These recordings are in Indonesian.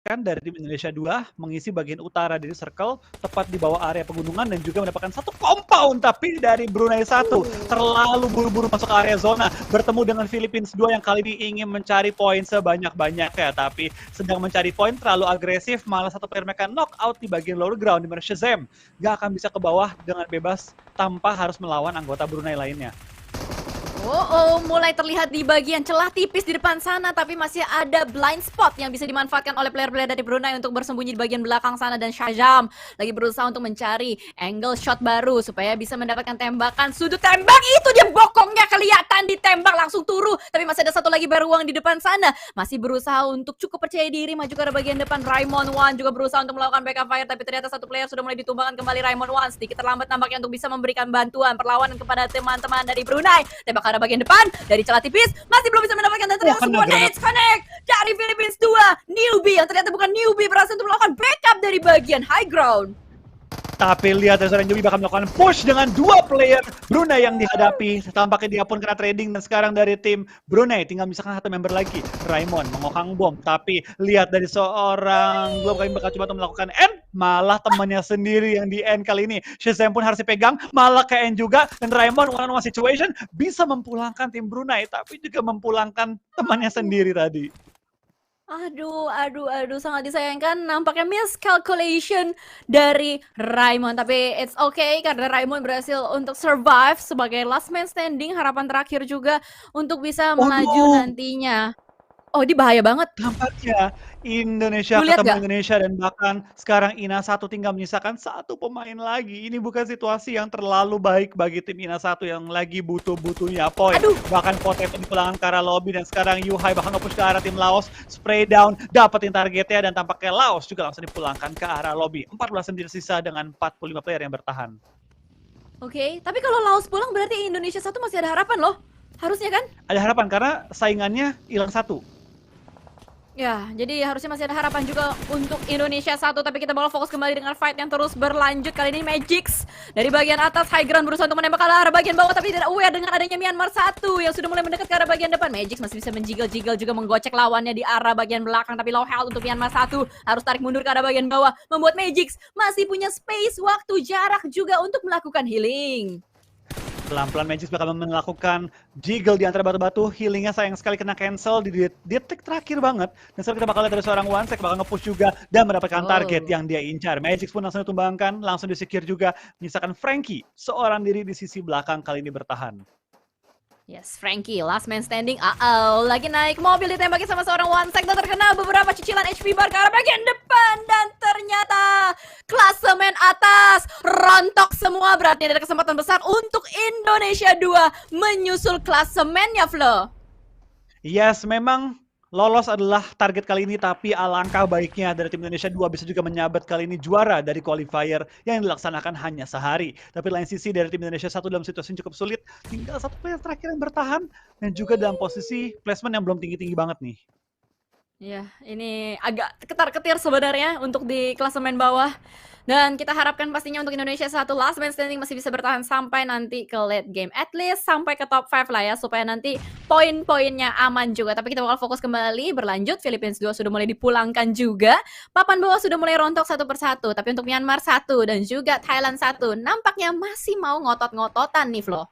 dimanfaatkan dari tim Indonesia 2 mengisi bagian utara dari circle tepat di bawah area pegunungan dan juga mendapatkan satu compound, tapi dari Brunei 1 terlalu buru-buru masuk ke area zona bertemu dengan Philippines 2 yang kali ini ingin mencari poin sebanyak-banyaknya, tapi sedang mencari poin terlalu agresif, malah satu player mereka knock out di bagian lower ground, di mana Shazam gak akan bisa ke bawah dengan bebas tanpa harus melawan anggota Brunei lainnya. Mulai terlihat di bagian celah tipis di depan sana, tapi masih ada blind spot yang bisa dimanfaatkan oleh player-player dari Brunei untuk bersembunyi di bagian belakang sana, dan Shazam lagi berusaha untuk mencari angle shot baru supaya bisa mendapatkan tembakan sudut tembak. Itu dia bokongnya kelihatan ditembak langsung turu, tapi masih ada satu lagi beruang di depan sana, masih berusaha untuk cukup percaya diri maju ke arah bagian depan. Raimon One juga berusaha untuk melakukan backup fire, tapi ternyata satu player sudah mulai ditumbangkan kembali. Raimon One sedikit terlambat nampaknya untuk bisa memberikan bantuan perlawanan kepada teman-teman dari Brunei. Tembak ke arah bagian depan dari celah tipis masih belum bisa mendapatkan, dan ternyata sebuah nades connect dari Philippines 2. Newbie yang ternyata bukan newbie berhasil untuk melakukan backup dari bagian high ground. Tapi lihat seorang Newbie bakal melakukan push dengan 2 player Brunei yang dihadapi. Tampaknya dia pun kena trading, dan sekarang dari tim Brunei tinggal misalkan satu member lagi, Raimon mengokang bom. Tapi lihat dari seorang Globe kali bakal coba untuk melakukan end, malah temannya sendiri yang di end kali ini. Shazam pun harus dipegang, malah ke end juga, dan Raimon one on one situation bisa mempulangkan tim Brunei, tapi juga mempulangkan temannya sendiri tadi. Aduh, sangat disayangkan. Nampaknya miscalculation dari Raimon. Tapi it's okay karena Raimon berhasil untuk survive sebagai last man standing. Harapan terakhir juga untuk bisa melaju nantinya. Oh, ini bahaya banget. Tampaknya Indonesia ketemu Indonesia, dan bahkan sekarang Ina1 tinggal menyisakan satu pemain lagi. Ini bukan situasi yang terlalu baik bagi tim Ina1 yang lagi butuh-butuhnya poin. Bahkan Potato dipulangkan ke arah lobby, dan sekarang Yuhai bahkan nge-push ke arah tim Laos. Spray down, dapetin targetnya, dan tampaknya Laos juga langsung dipulangkan ke arah lobby. 14 sendiri sisa dengan 45 player yang bertahan. Oke, tapi kalau Laos pulang berarti Indonesia 1 masih ada harapan loh. Harusnya kan? Ada harapan karena saingannya hilang 1. Ya, jadi harusnya masih ada harapan juga untuk Indonesia 1, tapi kita bakal fokus kembali dengan fight yang terus berlanjut. Kali ini Magix dari bagian atas high ground berusaha untuk menembak ke arah bagian bawah, tapi tidak aware dengan adanya Myanmar 1 yang sudah mulai mendekat ke arah bagian depan. Magix masih bisa menjiggle-jiggle juga menggocek lawannya di arah bagian belakang, tapi low health untuk Myanmar 1, harus tarik mundur ke arah bagian bawah, membuat Magix masih punya space, waktu, jarak juga untuk melakukan healing. Pelan-pelan Magix bakal melakukan jiggle di antara batu-batu. Healingnya sayang sekali kena cancel di detik terakhir banget. Dan sekarang kita bakal lihat dari seorang Wansek bakal nge-push juga dan mendapatkan target yang dia incar. Magix pun langsung ditumbangkan, langsung disecure juga. Menyisakan Frankie seorang diri di sisi belakang kali ini bertahan. Yes, Frankie, last man standing. Lagi naik mobil ditembaki sama seorang Wansek dan terkena beberapa cicilan HP bar ke arah bagian depan, dan ternyata klasemen atas rontok semua. Berarti ada kesempatan besar untuk Indonesia 2 menyusul klasemennya, Flo. Yes, memang lolos adalah target kali ini, tapi alangkah baiknya dari tim Indonesia 2 bisa juga menyabet kali ini juara dari qualifier yang dilaksanakan hanya sehari. Tapi lain sisi dari tim Indonesia 1 dalam situasi yang cukup sulit, tinggal satu player terakhir yang bertahan dan juga dalam posisi placement yang belum tinggi-tinggi banget nih. Ya, ini agak ketar-ketir sebenarnya untuk di klasemen bawah. Dan kita harapkan pastinya untuk Indonesia 1 last man standing masih bisa bertahan sampai nanti ke late game. At least sampai ke top 5 lah ya, supaya nanti poin-poinnya aman juga. Tapi kita bakal fokus kembali, berlanjut. Philippines 2 sudah mulai dipulangkan juga. Papan bawah sudah mulai rontok satu persatu. Tapi untuk Myanmar 1 dan juga Thailand 1 nampaknya masih mau ngotot-ngototan nih, Flo.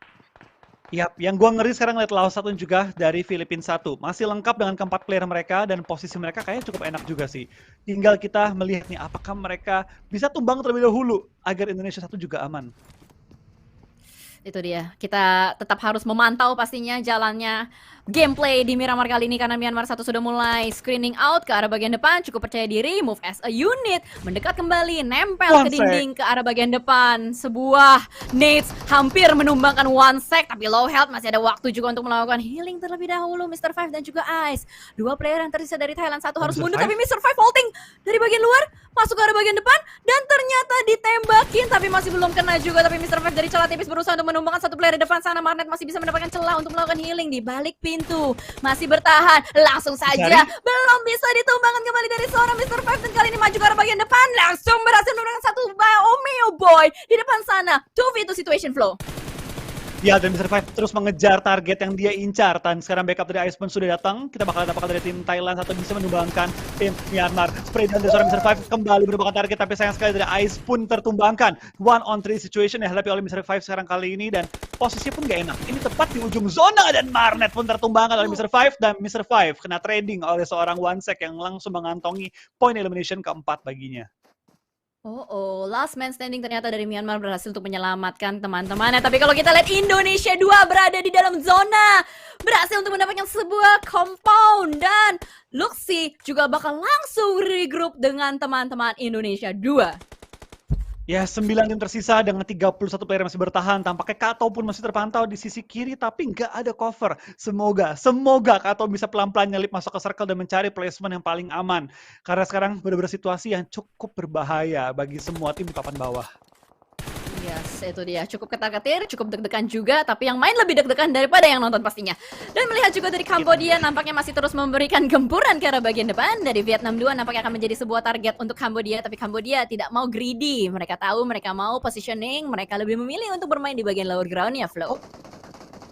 Yap, yang gua ngeri sekarang lihat Laos 1 juga dari Philippines 1. Masih lengkap dengan keempat player mereka, dan posisi mereka kayaknya cukup enak juga sih. Tinggal kita melihat nih apakah mereka bisa tumbang terlebih dahulu agar Indonesia 1 juga aman. Itu dia, kita tetap harus memantau pastinya jalannya gameplay di Miramar kali ini, karena Myanmar 1 sudah mulai screening out ke arah bagian depan, cukup percaya diri, move as a unit, mendekat kembali, nempel ke dinding ke arah bagian depan. Sebuah nades hampir menumbangkan Wansek, tapi low health, masih ada waktu juga untuk melakukan healing terlebih dahulu. Mr. Five dan juga Ice, dua player yang tersisa dari Thailand 1 harus mundur, tapi Mr. Five vaulting dari bagian luar, masuk ke arah bagian depan, dan ternyata ditembakin, tapi masih belum kena juga. Tapi Mr. Five dari celah tipis berusaha untuk menumbangkan satu player di depan sana. Marnet masih bisa mendapatkan celah untuk melakukan healing di balik pintu, masih bertahan, langsung saja belum bisa ditumbangkan kembali dari seorang Mr. Five, dan kali ini maju ke arah bagian depan, langsung berhasil menurunkan satu Omeo Boy di depan sana. 2v2 situation, Flow. Ya, dan Mr. Five terus mengejar target yang dia incar. Dan sekarang backup dari Ice pun sudah datang. Kita bakal dapatkan dari tim Thailand atau bisa menumbangkan tim Myanmar. Spray down dari seorang Mr. Five kembali merupakan target, tapi sayang sekali dari Ice pun tertumbangkan. 1-on-3 situation yang dihadapi oleh Mr. Five sekarang kali ini, dan posisinya pun gak enak. Ini tepat di ujung zona, dan Marnet pun tertumbangkan oleh Mr. Five, dan Mr. Five kena trading oleh seorang OneSec yang langsung mengantongi point elimination keempat baginya. Last man standing ternyata dari Myanmar berhasil untuk menyelamatkan teman-temannya. Tapi kalau kita lihat Indonesia 2 berada di dalam zona, berhasil untuk mendapatkan sebuah compound, dan Luxi juga bakal langsung regroup dengan teman-teman Indonesia 2. Ya, 9 tim tersisa dengan 31 player yang masih bertahan. Tampaknya Kato pun masih terpantau di sisi kiri, tapi nggak ada cover. Semoga Kato bisa pelan-pelan nyelip masuk ke circle dan mencari placement yang paling aman. Karena sekarang benar-benar situasi yang cukup berbahaya bagi semua tim di papan bawah. Yes, itu dia. Cukup ketar-ketir, cukup deg-degan juga, tapi yang main lebih deg-degan daripada yang nonton pastinya. Dan melihat juga dari Kambodia nampaknya masih terus memberikan gempuran ke arah bagian depan. Dari Vietnam 2 nampaknya akan menjadi sebuah target untuk Kambodia, tapi Kambodia tidak mau greedy. Mereka tahu mereka mau positioning, mereka lebih memilih untuk bermain di bagian lower ground-nya, Flo.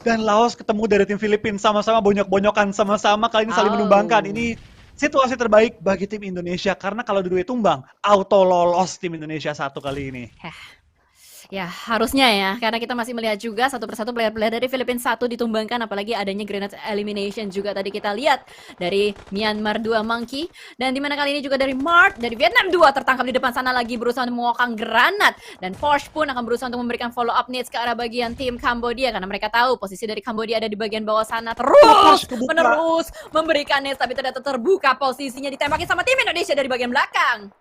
Dan Laos ketemu dari tim Filipina, sama-sama bonyok-bonyokan, sama-sama kali ini saling menumbangkan. Ini situasi terbaik bagi tim Indonesia, karena kalau dua tumbang, auto lolos tim Indonesia satu kali ini. Ya, harusnya ya, karena kita masih melihat juga satu persatu player-player dari Filipina 1 ditumbangkan, apalagi adanya grenade elimination juga tadi kita lihat dari Myanmar 2 Monkey, dan dimana kali ini juga dari Mart, dari Vietnam 2 tertangkap di depan sana lagi berusaha untuk mengokang granat, dan Forge pun akan berusaha untuk memberikan follow up needs ke arah bagian tim Kambodia, karena mereka tahu posisi dari Kambodia ada di bagian bawah sana, terus menerus memberikan needs, tapi ternyata terbuka posisinya, ditembakin sama tim Indonesia dari bagian belakang.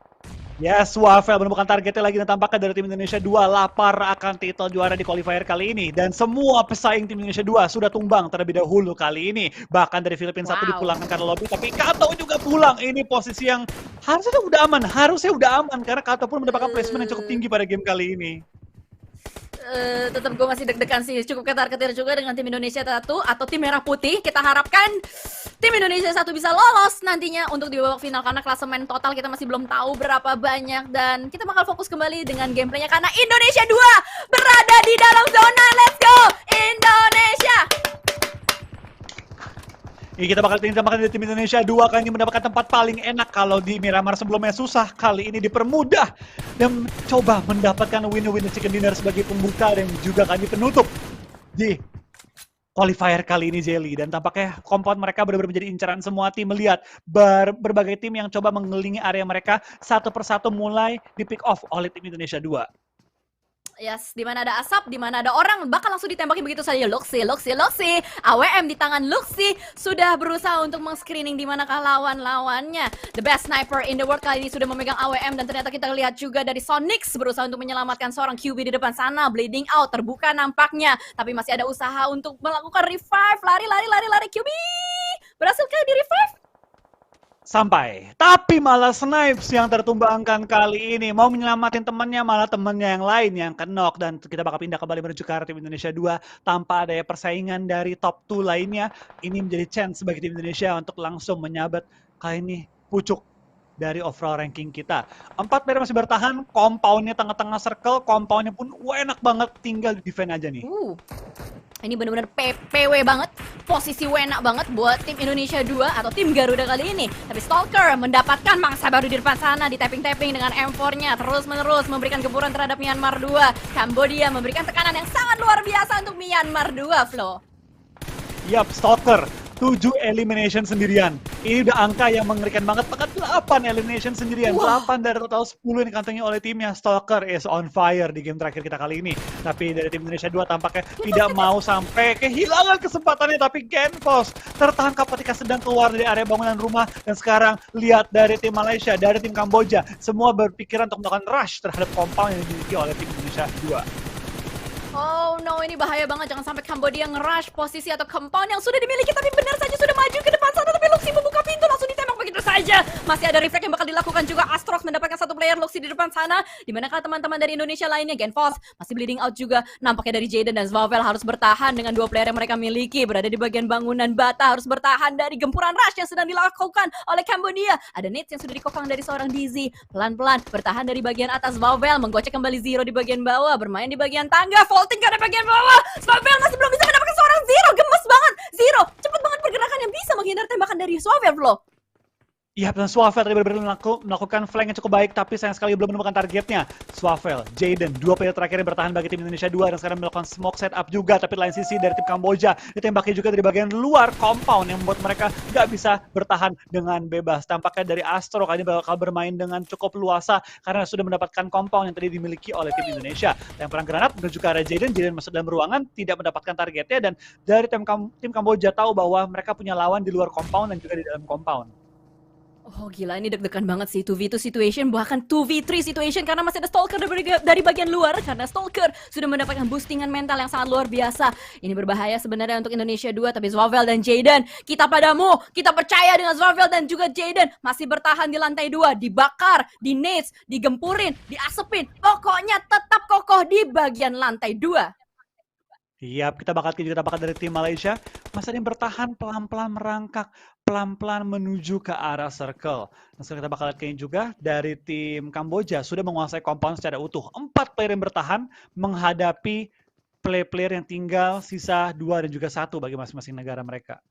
Yes, Wafel menemukan targetnya lagi, dan tampaknya dari tim Indonesia 2 lapar akan titel juara di qualifier kali ini. Dan semua pesaing tim Indonesia 2 sudah tumbang terlebih dahulu kali ini. Bahkan dari Filipina 1 dipulangkan karena lobby, tapi Kato juga pulang. Ini posisi yang harusnya udah aman, karena Kato pun mendapatkan placement yang cukup tinggi pada game kali ini. Tetap gue masih deg-degan sih, cukup ketar-ketir juga dengan tim Indonesia 1 atau tim Merah Putih. Kita harapkan tim Indonesia 1 bisa lolos nantinya untuk di babak final, karena klasemen total kita masih belum tahu berapa banyak, dan kita bakal fokus kembali dengan gameplaynya karena Indonesia 2 berada di dalam zona. Let's go Indonesia! Kita bakal ditambahkan dari tim Indonesia 2 kali ini mendapatkan tempat paling enak. Kalau di Miramar sebelumnya susah, kali ini dipermudah dan coba mendapatkan win-win chicken dinner sebagai pembuka dan juga kali penutup di qualifier kali ini, Jelly. Dan tampaknya compound mereka benar-benar menjadi incaran semua tim. Melihat berbagai tim yang coba mengelilingi area mereka satu persatu mulai di pick off oleh tim Indonesia 2. Yes, di mana ada asap, di mana ada orang, bakal langsung ditembaki begitu saja. Luxi. AWM di tangan Luxi sudah berusaha untuk meng-screening di manakah lawan-lawannya. The best sniper in the world kali ini sudah memegang AWM, dan ternyata kita lihat juga dari Sonics berusaha untuk menyelamatkan seorang QB di depan sana. Bleeding out, terbuka nampaknya, tapi masih ada usaha untuk melakukan revive. Lari QB. Berhasilkah di revive? Tapi malah Snipes yang tertumbangkan kali ini. Mau menyelamatin temannya, malah temannya yang lain yang knock. Dan kita bakal pindah kembali menuju ke arah tim Indonesia 2 tanpa ada persaingan dari top 2 lainnya. Ini menjadi chance bagi tim Indonesia untuk langsung menyabat kali ini pucuk dari overall ranking kita. 4 player masih bertahan, compoundnya tengah-tengah circle, compoundnya pun enak banget, tinggal di defend aja nih. Ini benar-benar PW banget, posisi enak banget buat tim Indonesia 2 atau tim Garuda kali ini. Tapi Stalker mendapatkan mangsa baru di depan sana, di tapping-tapping dengan M4-nya, terus-menerus memberikan gempuran terhadap Myanmar 2. Kambodia memberikan tekanan yang sangat luar biasa untuk Myanmar 2, Flo. Yap, Stalker 7 elimination sendirian. Ini udah angka yang mengerikan banget. Bahkan 8 elimination sendirian. 8 dari total 10 yang dikantongi oleh timnya. Stalker is on fire di game terakhir kita kali ini. Tapi dari tim Indonesia 2 tampaknya tidak mau sampai kehilangan kesempatannya. Tapi Genpos tertangkap ketika sedang keluar dari area bangunan rumah. Dan sekarang lihat dari tim Malaysia, dari tim Kamboja. Semua berpikiran untuk melakukan rush terhadap compound yang dimiliki oleh tim Indonesia 2. Oh no, ini bahaya banget. Jangan sampai Kambodia nge-rush posisi atau compound yang sudah dimiliki. Tapi benar saja sudah maju ke depan sana. Tapi Luxi membuka pintu, langsung ditembak begitu saja. Masih ada reflect yang bakal dilakukan juga. Astrox mendapatkan satu player Luxy di depan sana. Dimanakah teman-teman dari Indonesia lainnya? Genfos masih bleeding out juga. Nampaknya dari Jaden dan Zwavel harus bertahan dengan dua player yang mereka miliki. Berada di bagian bangunan bata, harus bertahan dari gempuran rush yang sedang dilakukan oleh Cambodia. Ada nades yang sudah dikokang dari seorang Dizzy. Pelan-pelan bertahan dari bagian atas. Zwavel menggocek kembali Zero di bagian bawah. Bermain di bagian tangga. Vaulting ke bagian bawah. Zwavel masih belum bisa mendapatkan seorang Zero. Gemes banget. Zero cepet banget pergerakan yang bisa menghindar tembakan dari Zwavel loh. Iya, dan Zwavel tadi benar-benar melakukan flank yang cukup baik, tapi sayang sekali belum menemukan targetnya. Zwavel, Jaden, dua player terakhir yang bertahan bagi tim Indonesia 2 dan sekarang melakukan smoke setup juga, tapi lain sisi dari tim Kamboja ditembaki juga dari bagian luar compound yang membuat mereka nggak bisa bertahan dengan bebas. Tampaknya dari Astro kali ini bakal bermain dengan cukup luasa karena sudah mendapatkan compound yang tadi dimiliki oleh tim Indonesia. Lemparan granat menuju ke arah Jaden masuk dalam ruangan, tidak mendapatkan targetnya, dan dari tim Kamboja tahu bahwa mereka punya lawan di luar compound dan juga di dalam compound. Oh gila, ini deg-degan banget sih, 2v2 situation, bahkan 2v3 situation karena masih ada Stalker dari bagian luar, karena Stalker sudah mendapatkan boostingan mental yang sangat luar biasa. Ini berbahaya sebenarnya untuk Indonesia 2, tapi Zwavel dan Jaden, kita padamu, kita percaya dengan Zwavel dan juga Jaden, masih bertahan di lantai 2, dibakar, di nades, digempurin, diasepin, pokoknya tetap kokoh di bagian lantai 2. Iya, kita bakal dari tim Malaysia. Masa dia bertahan pelan-pelan merangkak, pelan-pelan menuju ke arah circle. Nah, sekarang kita bakal lihat juga dari tim Kamboja sudah menguasai compound secara utuh. 4 player yang bertahan menghadapi player yang tinggal sisa 2 dan juga 1 bagi masing-masing negara mereka.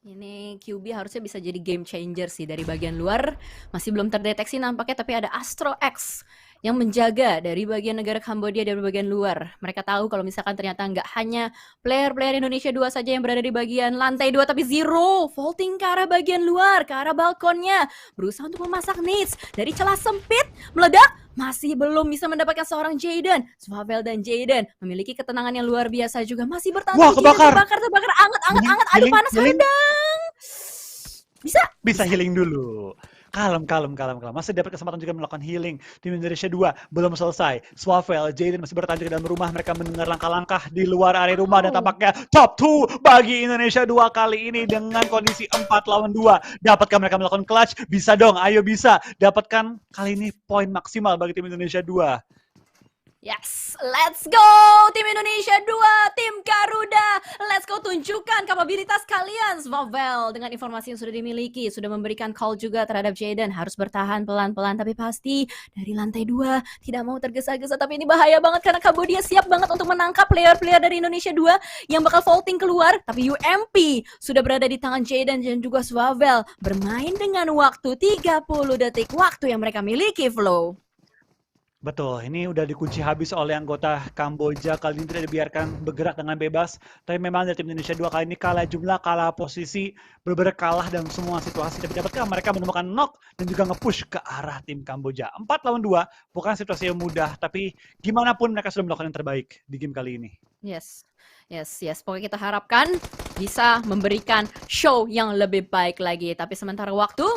Ini QB harusnya bisa jadi game changer sih dari bagian luar. Masih belum terdeteksi nampaknya, tapi ada Astro X yang menjaga dari bagian negara Kambodia dari bagian luar. Mereka tahu kalau misalkan ternyata nggak hanya player-player Indonesia 2 saja yang berada di bagian lantai 2, tapi Zero vaulting ke arah bagian luar, ke arah balkonnya, berusaha untuk memasak nades dari celah sempit, meledak, masih belum bisa mendapatkan seorang Jaden. Zwavel dan Jaden memiliki ketenangan yang luar biasa juga, masih bertahan. Wah, kebakar. Terbakar, anget, aduh panas rendang. Bisa healing dulu. Kalem. Masih dapat kesempatan juga melakukan healing. Tim Indonesia 2 belum selesai. Zwavel, Jaden masih bertahan di dalam rumah. Mereka mendengar langkah-langkah di luar area rumah dan tampaknya top 2 bagi Indonesia 2 kali ini dengan kondisi 4 lawan 2. Dapatkah mereka melakukan clutch? Bisa dong, ayo bisa. Dapatkan kali ini poin maksimal bagi tim Indonesia 2. Yes, let's go tim Indonesia 2, tim Garuda. Let's go, tunjukkan kapabilitas kalian. Zwavel dengan informasi yang sudah dimiliki sudah memberikan call juga terhadap Jaden, harus bertahan pelan-pelan, tapi pasti dari lantai 2 tidak mau tergesa-gesa. Tapi ini bahaya banget karena Cambodia siap banget untuk menangkap player-player dari Indonesia 2 yang bakal vaulting keluar. Tapi UMP sudah berada di tangan Jaden dan juga Zwavel, bermain dengan waktu 30 detik, waktu yang mereka miliki, Flow. Betul, ini udah dikunci habis oleh anggota Kamboja. Kali ini tidak dibiarkan bergerak dengan bebas. Tapi memang dari tim Indonesia 2 kali ini kalah jumlah, kalah posisi, benar-benar kalah dalam semua situasi. Tapi dapatkah mereka menemukan knock dan juga nge-push ke arah tim Kamboja. 4 lawan 2, bukan situasi yang mudah. Tapi gimana pun mereka sudah melakukan yang terbaik di game kali ini. Yes. Pokoknya kita harapkan bisa memberikan show yang lebih baik lagi. Tapi sementara waktu,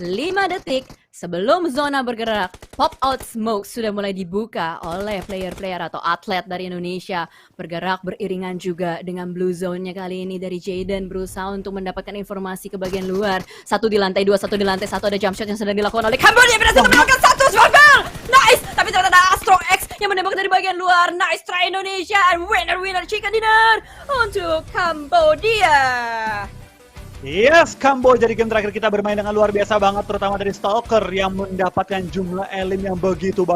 5 detik sebelum zona bergerak, pop out smoke sudah mulai dibuka oleh player-player atau atlet dari Indonesia. Bergerak beriringan juga dengan blue zone-nya kali ini dari Jaden, berusaha untuk mendapatkan informasi ke bagian luar. Satu di lantai 2, satu di lantai 1, ada jump shot yang sedang dilakukan oleh Cambodia. Berhasil mendapatkan satu, Zwavel! Nice! Tapi ternyata ada Astro X yang menembak dari bagian luar. Nice try Indonesia, and winner chicken dinner untuk Cambodia. Yes, Kamboja di game terakhir kita bermain dengan luar biasa banget, terutama dari Stalker yang mendapatkan jumlah elim yang begitu banyak.